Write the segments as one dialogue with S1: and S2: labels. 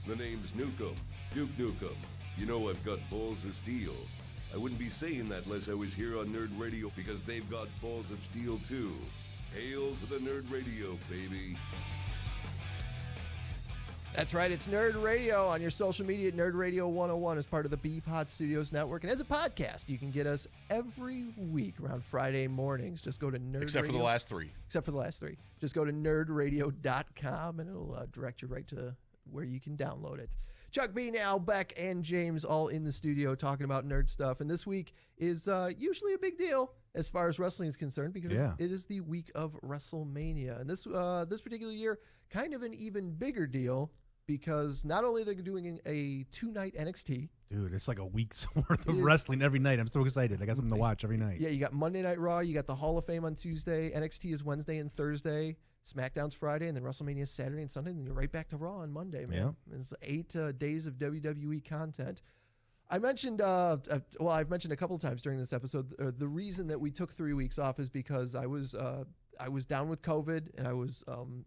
S1: The name's Nukem, Duke Nukem. You know I've got balls of steel. I wouldn't be saying that unless I was here on Nerd Radio, because they've got balls of steel too. Hail to the Nerd Radio, baby.
S2: That's right, it's Nerd Radio on your social media at Nerd Radio 101 as part of the BPod Studios Network. And as a podcast, you can get us every week around Friday mornings. Just go to Nerd
S3: Except
S2: Radio.
S3: for the last three.
S2: Except for the last three. Just go to nerdradio.com and it'll direct you right to where you can download it. Chuck Bean, Al, Beck, and James all in the studio talking about nerd stuff. And this week is usually a big deal as far as wrestling is concerned because it is the week of Wrestlemania. And this particular year, kind of an even bigger deal because not only they're doing a 2-night NXT.
S4: Dude, it's like a week's worth of wrestling every night. I'm so excited. I got something to watch every night.
S2: Yeah, you got Monday Night Raw. You got the Hall of Fame on Tuesday. NXT is Wednesday and Thursday. SmackDown's Friday, and then WrestleMania is Saturday and Sunday, and then you're right back to Raw on Monday, man. Yeah. It's 8 days of WWE content. I mentioned, I've mentioned a couple of times during this episode, the reason that we took 3 weeks off is because I was down with COVID and I was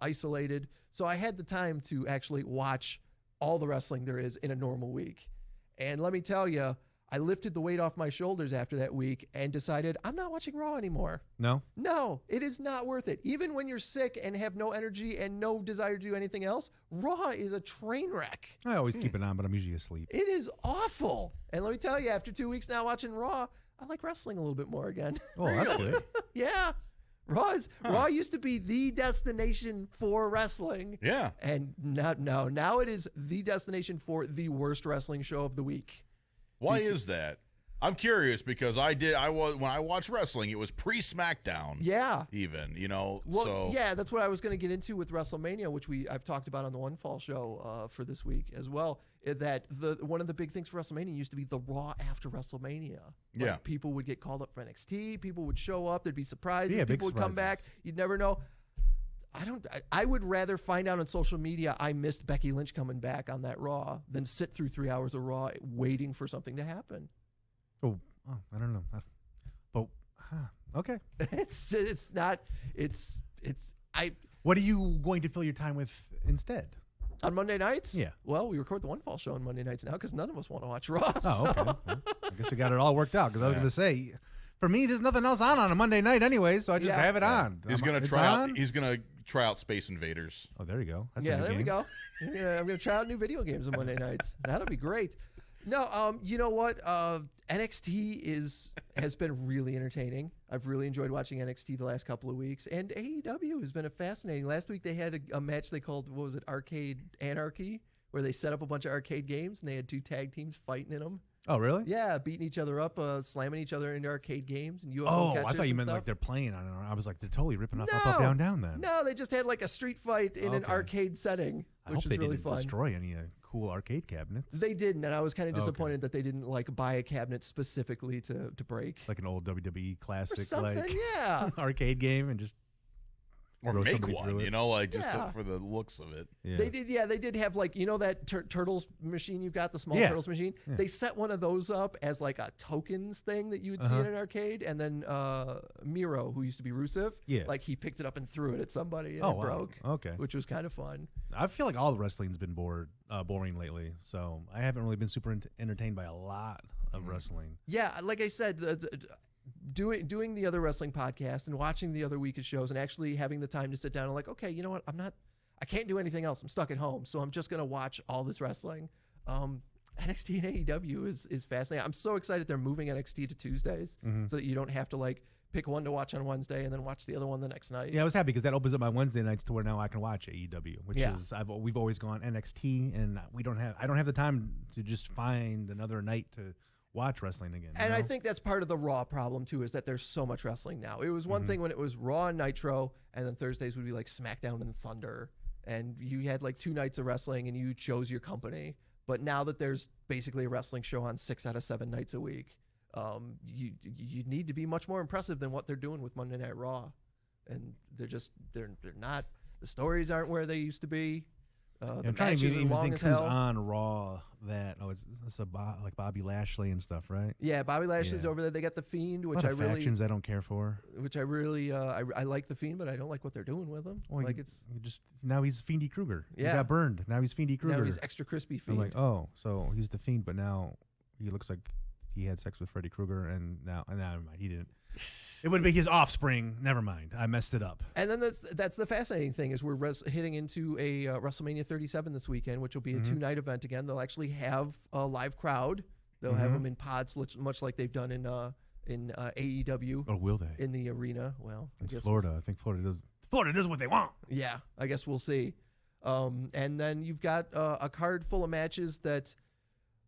S2: isolated, so I had the time to actually watch all the wrestling there is in a normal week. And let me tell you, I lifted the weight off my shoulders after that week and decided I'm not watching Raw anymore.
S4: No,
S2: it is not worth it. Even when you're sick and have no energy and no desire to do anything else, Raw is a train wreck.
S4: I always keep it on, but I'm usually asleep.
S2: It is awful. And let me tell you, after 2 weeks now watching Raw, I like wrestling a little bit more again.
S4: Oh, that's good.
S2: Yeah. Raw used to be the destination for wrestling.
S3: Yeah.
S2: And now it is the destination for the worst wrestling show of the week.
S3: Why is that? I'm curious because when I watched wrestling, it was pre-SmackDown.
S2: Yeah.
S3: Even,
S2: yeah, that's what I was going to get into with WrestleMania, which I've talked about on the One Fall show for this week as well, is that one of the big things for WrestleMania used to be the Raw after WrestleMania. Like, people would get called up for NXT, people would show up, there'd be surprises, people would come back, you'd never know. I would rather find out on social media I missed Becky Lynch coming back on that Raw than sit through 3 hours of Raw waiting for something to happen.
S4: Oh, I don't know. But okay. What are you going to fill your time with instead?
S2: On Monday nights?
S4: Yeah.
S2: Well, we record the One Fall show on Monday nights now because none of us want to watch Raw.
S4: Oh, okay. Well, I guess we got it all worked out because I was going to say, for me, there's nothing else on a Monday night anyway, so I just have it on.
S3: He's going to try out Space Invaders.
S4: Oh, there you go. That's
S2: there we go. I'm going to try out new video games on Monday nights. That'll be great. No, you know what? NXT has been really entertaining. I've really enjoyed watching NXT the last couple of weeks, and AEW has been fascinating. Last week they had a match they called, what was it, Arcade Anarchy, where they set up a bunch of arcade games and they had 2 tag teams fighting in them.
S4: Oh, really?
S2: Yeah, beating each other up, slamming each other into arcade games and UFO
S4: catches. I thought you meant
S2: stuff.
S4: like they're playing on it. I was like, they're totally ripping off up, down, down then.
S2: No, they just had like a street fight in an arcade setting, which is really fun.
S4: They didn't destroy any cool arcade cabinets.
S2: They didn't, and I was kind of disappointed that they didn't like buy a cabinet specifically to break.
S4: Like an old WWE classic,
S2: yeah,
S4: arcade game, and just
S3: or make one, just for the looks of it.
S2: Yeah. They did have that Turtles machine you've got, the small Turtles machine. Yeah. They set one of those up as like a tokens thing that you would see in an arcade, and then Miro, who used to be Rusev, he picked it up and threw it at somebody, and it broke. Okay, which was kind of fun.
S4: I feel like all the wrestling's been boring lately, so I haven't really been super entertained by a lot of wrestling.
S2: Yeah, like I said, doing the other wrestling podcast and watching the other week of shows and actually having the time to sit down and like, okay, you know what? I can't do anything else. I'm stuck at home, so I'm just going to watch all this wrestling. NXT and AEW is fascinating. I'm so excited they're moving NXT to Tuesdays so that you don't have to pick one to watch on Wednesday and then watch the other one the next night.
S4: Yeah, I was happy because that opens up my Wednesday nights to where now I can watch AEW, which is we've always gone NXT, and I don't have the time to just find another night to watch wrestling again.
S2: And I think that's part of the Raw problem too, is that there's so much wrestling now. It was one thing when it was Raw and Nitro, and then Thursdays would be like SmackDown and Thunder, and you had like 2 nights of wrestling and you chose your company. But now that there's basically a wrestling show on 6 out of 7 nights a week, you need to be much more impressive than what they're doing with Monday Night Raw. And they're not, the stories aren't where they used to be. The
S4: I'm trying to
S2: matches are
S4: even
S2: long
S4: think
S2: as
S4: who's
S2: hell.
S4: on Raw. It's like Bobby Lashley and stuff, right?
S2: Yeah, Bobby Lashley's
S4: Yeah.
S2: over there. They got the Fiend,
S4: A
S2: which
S4: lot of
S2: I
S4: factions I don't care for.
S2: I like the Fiend, but I don't like what they're doing with him.
S4: Well,
S2: like
S4: now he's Fiendy Kruger.
S2: Yeah.
S4: He got burned. Now he's Fiendy Kruger.
S2: now he's extra crispy
S4: I'm
S2: Fiend.
S4: like, oh, so he's the Fiend, but now he looks like he had sex with Freddy Krueger, and now never mind, he didn't. It would be his offspring. Never mind, I messed it up.
S2: And then that's the fascinating thing is we're hitting into a WrestleMania 37 this weekend, which will be a 2-night event again. They'll actually have a live crowd. They'll have them in pods, much like they've done in AEW.
S4: Or will they?
S2: In the arena. Well, I
S4: It's
S2: guess
S4: Florida. I think Florida does. Florida does what they want.
S2: Yeah, I guess we'll see. And then you've got a card full of matches that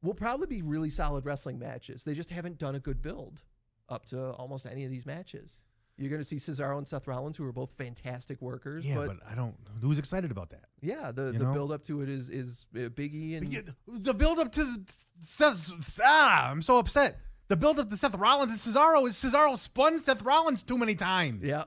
S2: will probably be really solid wrestling matches. They just haven't done a good build up to almost any of these matches. You're going to see Cesaro and Seth Rollins, who are both fantastic workers.
S4: Yeah, but I don't. Who's excited about that?
S2: Yeah, the build up to it is Big E and
S4: The build up to I'm so upset. The build up to Seth Rollins and Cesaro is Cesaro spun Seth Rollins too many times.
S2: yeah.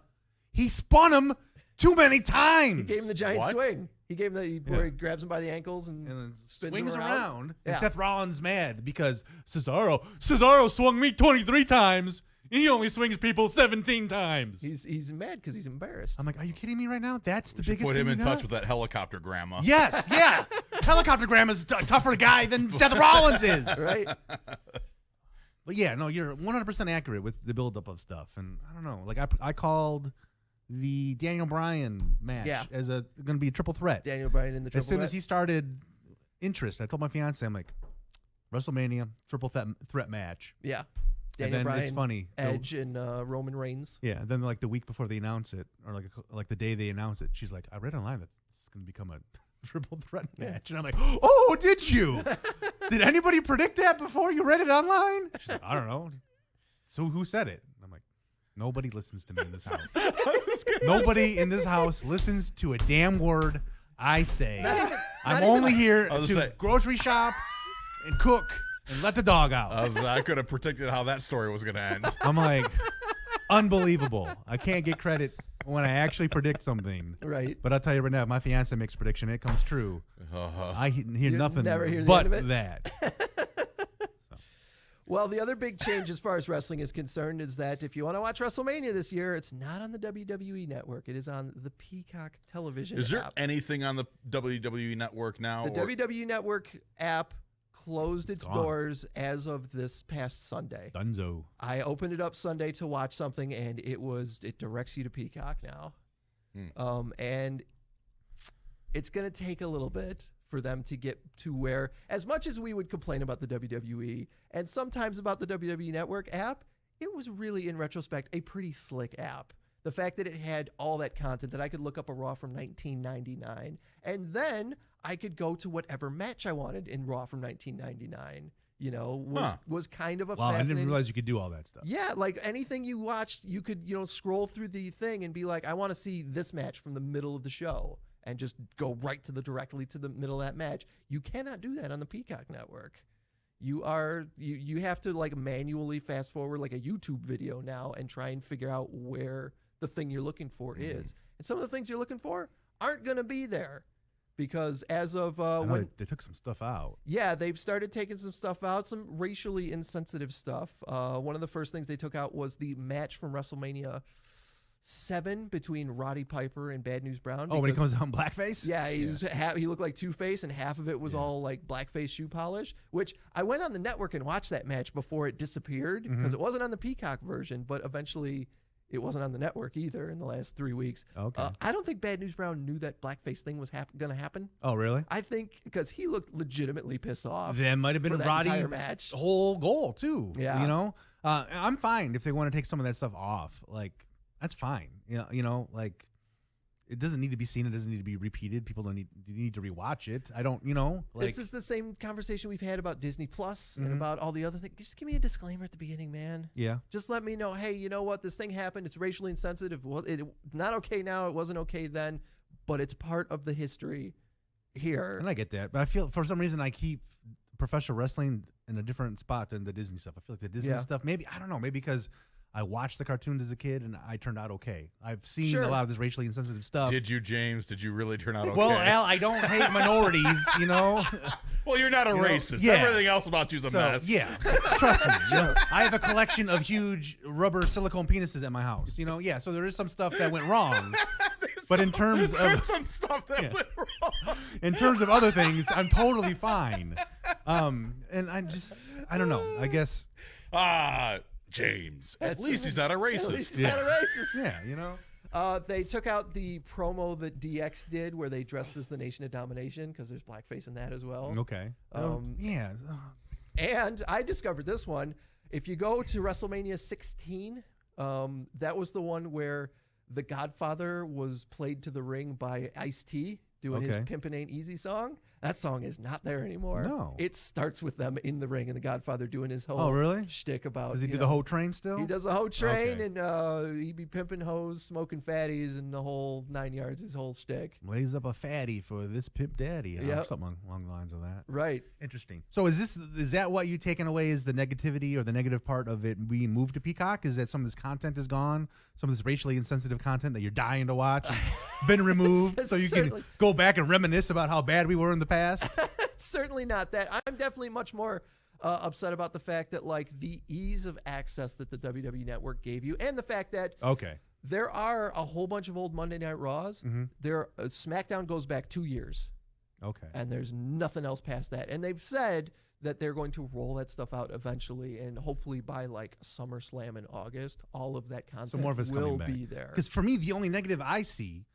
S4: He spun him too many times.
S2: He gave him the giant
S3: What?
S2: swing. He gave him where he grabs him by the ankles and
S4: and then
S2: spins
S4: swings
S2: him
S4: around.
S2: Yeah.
S4: And Seth Rollins mad because Cesaro swung me 23 times. He only swings people 17 times.
S2: He's mad because he's embarrassed.
S4: I'm like, are you kidding me right now? That's the
S3: We should
S4: biggest
S3: put
S4: thing
S3: him in
S4: you
S3: touch
S4: got?
S3: with that helicopter grandma.
S4: Yes, yeah. Helicopter Grandma's a tougher guy than Seth Rollins is.
S2: Right?
S4: But yeah, no, you're 100% accurate with the buildup of stuff. And I don't know. Like, I called the Daniel Bryan match as going to be a triple threat.
S2: Daniel Bryan in the triple
S4: As soon
S2: threat.
S4: as he started interest, I told my fiance, I'm like, WrestleMania, triple threat match.
S2: Yeah.
S4: And
S2: Daniel
S4: then
S2: Bryan,
S4: it's funny.
S2: Edge, and Roman Reigns.
S4: Yeah, and then like the week before they announce it, or like the day they announce it, she's like, I read online that it's going to become a triple threat match. And I'm like, oh, did you? Did anybody predict that before you read it online? She's like, I don't know. So who said it? I'm like, nobody listens to me in this house. Nobody in this house listens to a damn word I say. I'm only here to grocery shop and cook and let the dog out.
S3: I could have predicted how that story was going to end.
S4: I'm like, unbelievable. I can't get credit when I actually predict something.
S2: Right.
S4: But I'll tell you right now, if my fiance makes prediction, it comes true. I hear nothing
S2: never hear the
S4: but
S2: end of it?
S4: that.
S2: Well, the other big change as far as wrestling is concerned is that if you want to watch WrestleMania this year, it's not on the WWE Network. It is on the Peacock television
S3: Is there
S2: app.
S3: anything on the WWE Network now?
S2: The WWE Network app closed its
S4: gone.
S2: doors as of this past Sunday.
S4: Dunzo.
S2: I opened it up Sunday to watch something, and it directs you to Peacock now. And it's going to take a little bit for them to get to where, as much as we would complain about the WWE and sometimes about the WWE Network app, it was really, in retrospect, a pretty slick app. The fact that it had all that content, that I could look up a Raw from 1999, and then I could go to whatever match I wanted in Raw from 1999, was kind of a
S4: Wow, I
S2: fascinating...
S4: didn't realize you could do all that stuff.
S2: Yeah, like anything you watched, you could, scroll through the thing and be like, I want to see this match from the middle of the show and just go directly to the middle of that match. You cannot do that on the Peacock Network. You have to like manually fast forward like a YouTube video now and try and figure out where the thing you're looking for is. And some of the things you're looking for aren't going to be there because as of when
S4: they took some stuff out.
S2: Yeah, they've started taking some stuff out, some racially insensitive stuff. One of the first things they took out was the match from WrestleMania 7 between Roddy Piper and Bad News Brown.
S4: Oh, when he comes out in blackface?
S2: Yeah, he looked like Two-Face, and half of it was all like blackface shoe polish, which I went on the network and watched that match before it disappeared because it wasn't on the Peacock version, but eventually it wasn't on the network either in the last 3 weeks.
S4: Okay.
S2: I don't think Bad News Brown knew that blackface thing was going to happen.
S4: Oh, really?
S2: I think because he looked legitimately pissed off.
S4: That might have been
S2: for that entire
S4: Roddy's
S2: match.
S4: whole goal, too.
S2: Yeah.
S4: I'm fine if they want to take some of that stuff off. Like, that's fine. Like, it doesn't need to be seen. It doesn't need to be repeated. People don't need to rewatch it. I don't, like.
S2: This is the same conversation we've had about Disney Plus and about all the other things. Just give me a disclaimer at the beginning, man.
S4: Yeah.
S2: Just let me know, hey, you know what? This thing happened. It's racially insensitive. Well, it's not okay now. It wasn't okay then, but it's part of the history here.
S4: And I get that. But I feel, for some reason, I keep professional wrestling in a different spot than the Disney stuff. I feel like the Disney stuff, maybe, I don't know, maybe because I watched the cartoons as a kid, and I turned out okay. I've seen
S2: Sure.
S4: a lot of this racially insensitive stuff.
S3: Did you, James? Did you really turn out okay?
S4: Well, Al, I don't hate minorities, you know.
S3: Well, you're not a racist.
S4: yeah.
S3: Everything else about you's a mess.
S4: Yeah, trust me. You know, I have a collection of huge rubber silicone penises at my house. You know, yeah. So there is some stuff that went wrong, but in terms
S3: There's
S4: of
S3: some stuff that went wrong.
S4: in terms of other things, I'm totally fine. And I don't know. I guess.
S3: James. At least he's not a racist.
S2: At least he's not a racist.
S4: Yeah, you know.
S2: They took out the promo that DX did where they dressed as the Nation of Domination because there's blackface in that as well.
S4: Okay. Yeah.
S2: And I discovered this one. If you go to WrestleMania 16, that was the one where The Godfather was played to the ring by Ice-T doing his Pimpin' Ain't Easy song. That song is not there anymore.
S4: No.
S2: It starts with them in the ring and The Godfather doing his whole shtick about...
S4: Does he do the whole train still?
S2: He does the whole train, and he be pimping hoes, smoking fatties, and the whole 9 yards, his whole shtick.
S4: Lays up a fatty for this pimp daddy. Something along the lines of that.
S2: Right.
S4: Interesting. So is that what you taken away as the negativity or the negative part of it being moved to Peacock? Is that some of this content is gone? Some of this racially insensitive content that you're dying to watch has been removed so you can go back and reminisce about how bad we were in the past?
S2: Certainly not that. I'm definitely much more upset about the fact that like the ease of access that the WWE Network gave you, and the fact that there are a whole bunch of old Monday Night Raws. There, SmackDown goes back 2 years. And there's nothing else past that. And they've said that they're going to roll that stuff out eventually, and hopefully by like SummerSlam in August, all of that content will be there.
S4: Because for me, the only negative I see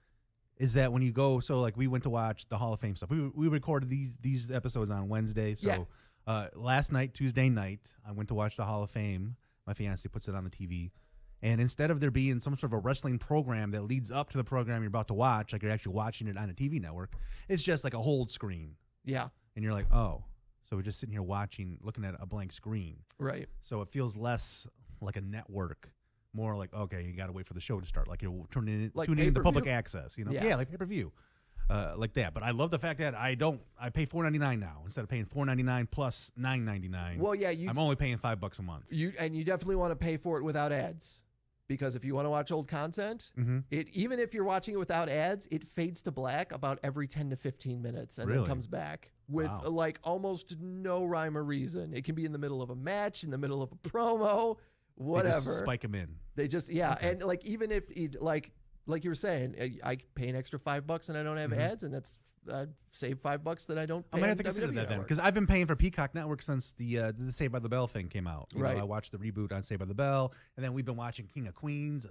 S4: is that when you go, so like we went to watch the Hall of Fame stuff. We recorded these episodes on Wednesday. So last night, Tuesday night, I went to watch the Hall of Fame. My fiance puts it on the TV. And instead of there being some sort of a wrestling program that leads up to the program you're about to watch, like you're actually watching it on a TV network, it's just like a hold screen.
S2: Yeah.
S4: And you're like, oh, so we're just sitting here looking at a blank screen.
S2: Right.
S4: So it feels less like a network. More like, okay, you got to wait for the show to start. Like you're tuning in the public access, you know? Yeah, like pay-per-view. Like that. But I love the fact that I pay $4.99 now instead of paying $4.99 plus $9.99.
S2: Well, yeah,
S4: I'm only paying $5 a month.
S2: You definitely want to pay for it without ads. Because if you want to watch old content, even if you're watching it without ads, it fades to black about every 10 to 15 minutes and then comes back with like almost no rhyme or reason. It can be in the middle of a match, in the middle of a promo, whatever.
S4: They just spike them in.
S2: They just, and like even if it, like you were saying, I pay an extra $5 and I don't have ads, and that's save $5 that I don't pay.
S4: I might have to consider that then, because I've been paying for Peacock Network since the Saved by the Bell thing came out. You know, I watched the reboot on Saved by the Bell, and then we've been watching King of Queens.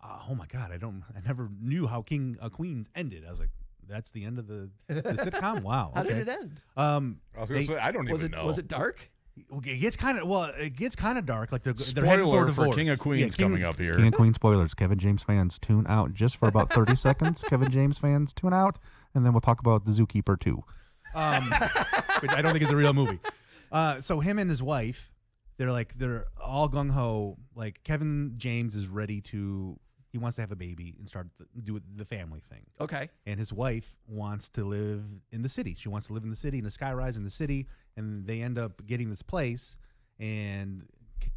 S4: Oh my God, I never knew how King of Queens ended. I was like, that's the end of the sitcom. Wow.
S2: How did it end?
S3: I was gonna say, I don't even know.
S2: Was it dark?
S4: It gets kind of dark. Like they're
S3: spoiler
S4: heading for divorce.
S3: for King of Queens coming up here.
S4: King of Queens spoilers. Kevin James fans, tune out just for about 30 seconds. Kevin James fans, tune out, and then we'll talk about The Zookeeper 2, which I don't think is a real movie. So him and his wife, they're all gung ho. Like Kevin James is ready to. He wants to have a baby and start do the family thing.
S2: Okay.
S4: And his wife wants to live in the city. She wants to live in the city, in a skyrise in the city. And they end up getting this place. And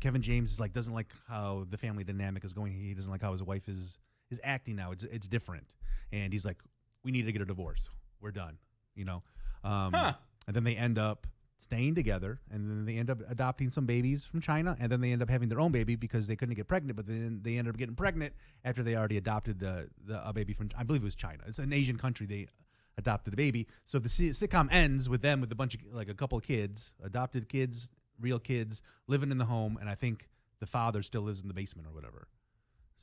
S4: Kevin James is doesn't like how the family dynamic is going. He doesn't like how his wife is acting now. It's different. And he's like, we need to get a divorce. We're done. You know. And then they end up staying together, and then they end up adopting some babies from China, and then they end up having their own baby because they couldn't get pregnant, but then they ended up getting pregnant after they already adopted a baby from, I believe it was China. It's an Asian country. They adopted a baby. So the sitcom ends with them with a bunch of, a couple of kids, adopted kids, real kids, living in the home, and I think the father still lives in the basement or whatever.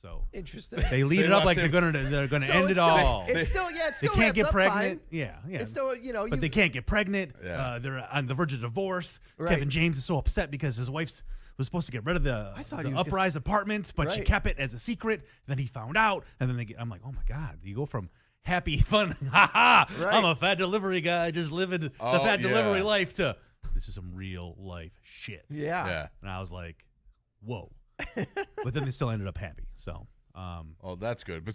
S4: So
S2: interesting.
S4: They lead it up like they're gonna
S2: so
S4: end it all.
S2: It's still
S4: they can't get pregnant.
S2: Fine.
S4: Yeah.
S2: It's still
S4: but they can't get pregnant.
S3: Yeah.
S4: They're on the verge of divorce.
S2: Right.
S4: Kevin James is so upset because his wife was supposed to get rid of the uprise apartment, but she kept it as a secret. Then he found out, and then I'm like, oh my God, you go from happy, fun, I'm a fat delivery guy, just living the fat delivery life, to this is some real life shit.
S2: Yeah.
S4: And I was like, whoa. But then they still ended up happy. So,
S3: that's good.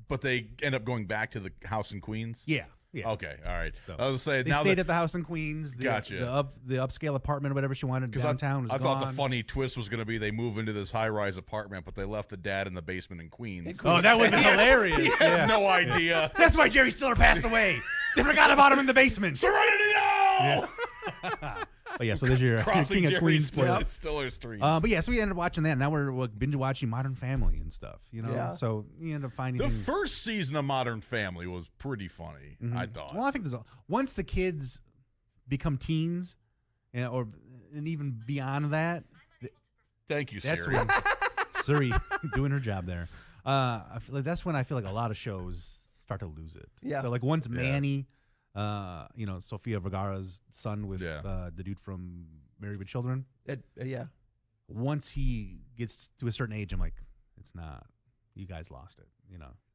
S3: But they end up going back to the house in Queens.
S4: Yeah. Yeah.
S3: Okay, all right.
S4: So
S3: I was saying
S4: they stayed at the house in Queens.
S3: Gotcha.
S4: The upscale apartment or whatever she wanted downtown was
S3: I
S4: gone.
S3: thought the funny twist was going to be they move into this high-rise apartment, but they left the dad in the basement in Queens.
S4: Oh, that would be hilarious.
S3: He has no idea.
S4: That's why Jerry Stiller passed away. They forgot about him in the basement.
S3: Serenity now!
S4: But yeah, so there's your
S3: Crossing
S4: King of
S3: Jerry
S4: Queens spoiler.
S3: Stiller Street.
S4: But yeah, so we ended up watching that. Now we're binge watching Modern Family and stuff.
S2: Yeah.
S4: So you end up finding
S3: The
S4: things.
S3: first season of Modern Family was pretty funny, I thought.
S4: Well, I think once the kids become teens, and even beyond that.
S3: Thank you,
S4: That's
S3: Siri.
S4: when Siri doing her job there. I feel like that's when I feel like a lot of shows start to lose it.
S2: Yeah.
S4: So like once Manny, Sofia Vergara's son with the dude from Married with Children.
S2: Yeah.
S4: Once he gets to a certain age, I'm like, it's not. You guys lost it.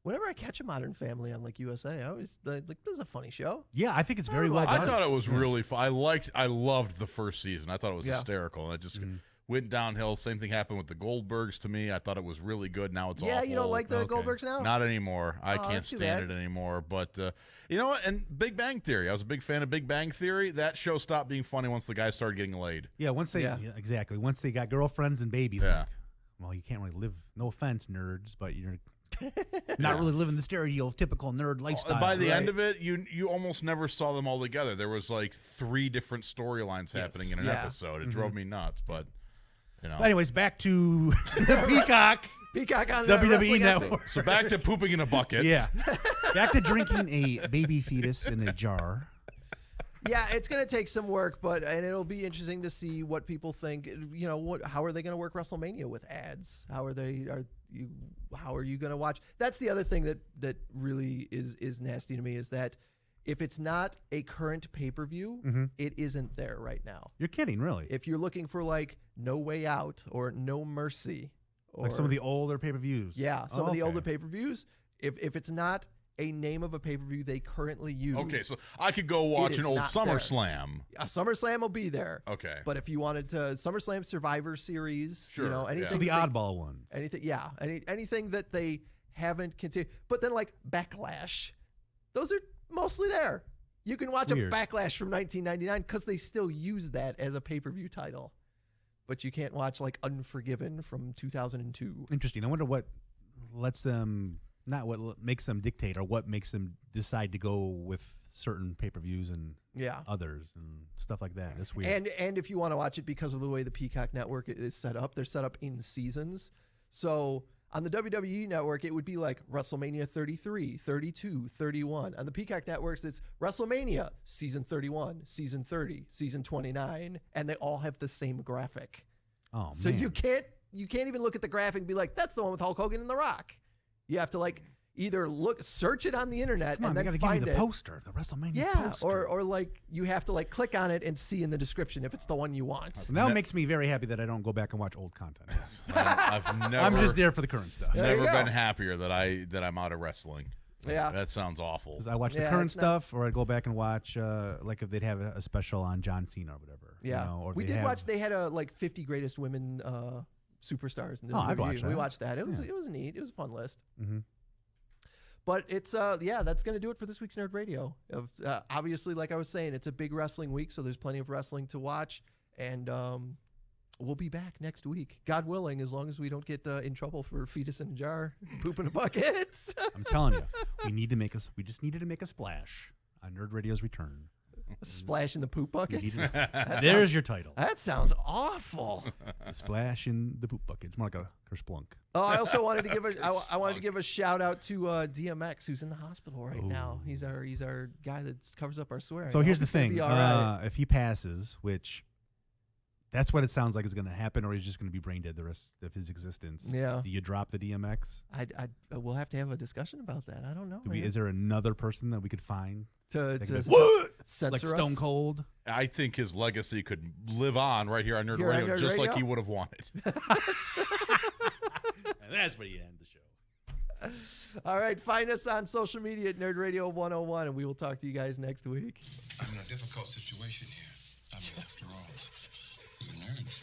S2: Whenever I catch a Modern Family on like USA, I always like this is a funny show.
S4: Yeah, I think it's very well done.
S3: I thought it was really fun. I loved the first season. I thought it was hysterical, and it just went downhill. Same thing happened with the Goldbergs to me. I thought it was really good. Now it's awful.
S2: Yeah, you don't like the Goldbergs now?
S3: Not anymore. I can't
S2: that's too
S3: stand
S2: bad.
S3: it anymore. But you know what? And Big Bang Theory. I was a big fan of Big Bang Theory. That show stopped being funny once the guys started getting laid.
S4: Yeah, exactly. Once they got girlfriends and babies.
S3: Yeah.
S4: Like, well, you can't really live. No offense, nerds, but you're not really living the stereotypical nerd lifestyle.
S3: By the end of it, you almost never saw them all together. There was like 3 different storylines happening in an episode. It drove me nuts, but
S4: Anyways, back to the Peacock.
S2: Peacock on
S4: WWE Network.
S3: So back to pooping in a bucket.
S4: Yeah. Back to drinking a baby fetus in a jar.
S2: Yeah, it's going to take some work, and it'll be interesting to see what people think. How are they going to work WrestleMania with ads? How are you going to watch? That's the other thing that really is nasty to me is that if it's not a current pay-per-view, it isn't there right now.
S4: You're kidding, really?
S2: If you're looking for like No Way Out or No Mercy, or
S4: like some of the older pay-per-views.
S2: Yeah, some of the older pay-per-views. If it's not a name of a pay-per-view they currently use.
S3: Okay, so I could go watch an old SummerSlam.
S2: A SummerSlam will be there.
S3: Okay.
S2: But if you wanted to SummerSlam Survivor Series, anything.
S4: So the oddball ones.
S2: Anything that they haven't continued. But then like Backlash, those are mostly there. You can watch a Backlash from 1999 because they still use that as a pay-per-view title. But you can't watch like Unforgiven from 2002.
S4: Interesting. I wonder what lets them, not what makes them dictate or what makes them decide to go with certain pay-per-views and others and stuff like that. It's weird.
S2: And if you want to watch it because of the way the Peacock Network is set up, they're set up in seasons. So on the WWE Network, it would be like WrestleMania 33, 32, 31. On the Peacock Networks, it's WrestleMania season 31, season 30, season 29, and they all have the same graphic.
S4: Oh,
S2: so
S4: man.
S2: you can't even look at the graphic and be like, that's the one with Hulk Hogan and The Rock. You have to like either search it on the internet and then
S4: gotta
S2: find
S4: give me the poster, the WrestleMania poster.
S2: or like you have to like click on it and see in the description if it's the one you want.
S4: So that makes me very happy that I don't go back and watch old content.
S3: I've never.
S4: I'm just there for the current stuff.
S3: Never been happier that I'm out of wrestling.
S2: Yeah,
S3: that sounds awful.
S4: I watch the current stuff, or I go back and watch like if they'd have a special on John Cena or whatever.
S2: Yeah,
S4: or
S2: we did watch. They had a like 50 greatest women superstars in the
S4: I'd watch that.
S2: We watched that. It was neat. It was a fun list.
S4: Mm-hmm.
S2: But it's that's going to do it for this week's Nerd Radio. Obviously, like I was saying, it's a big wrestling week, so there's plenty of wrestling to watch, and we'll be back next week, God willing, as long as we don't get in trouble for fetus in a jar, poop in a bucket.
S4: I'm telling you, we just needed to make a splash on Nerd Radio's return.
S2: A splash in the poop bucket.
S4: There's your title.
S2: That sounds awful.
S4: A splash in the poop bucket. It's more like a kerplunk.
S2: Oh, I also wanted to give to give a shout out to DMX, who's in the hospital right now. He's our guy that covers up our swearing.
S4: So here's the thing:
S2: right.
S4: if he passes, which that's what it sounds like is going to happen, or he's just going to be brain dead the rest of his existence.
S2: Yeah.
S4: Do you drop the DMX?
S2: We'll have to have a discussion about that. I don't know.
S4: Is there another person that we could find
S2: to
S4: what?
S2: Censor
S4: like Stone
S2: us?
S4: Cold?
S3: I think his legacy could live on right here on Nerd Radio, just like he would have wanted.
S4: And that's where you end the show.
S2: All right, find us on social media at Nerd Radio 101, and we will talk to you guys next week.
S5: I'm in a difficult situation here. I mean, after all, we're nerds.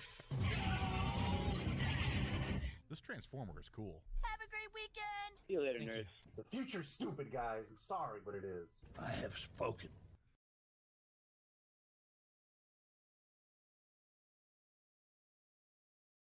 S3: This Transformer is cool.
S6: Have a great weekend.
S5: See you later, nerds.
S6: The future's stupid, guys. I'm sorry, but it is.
S7: I have spoken.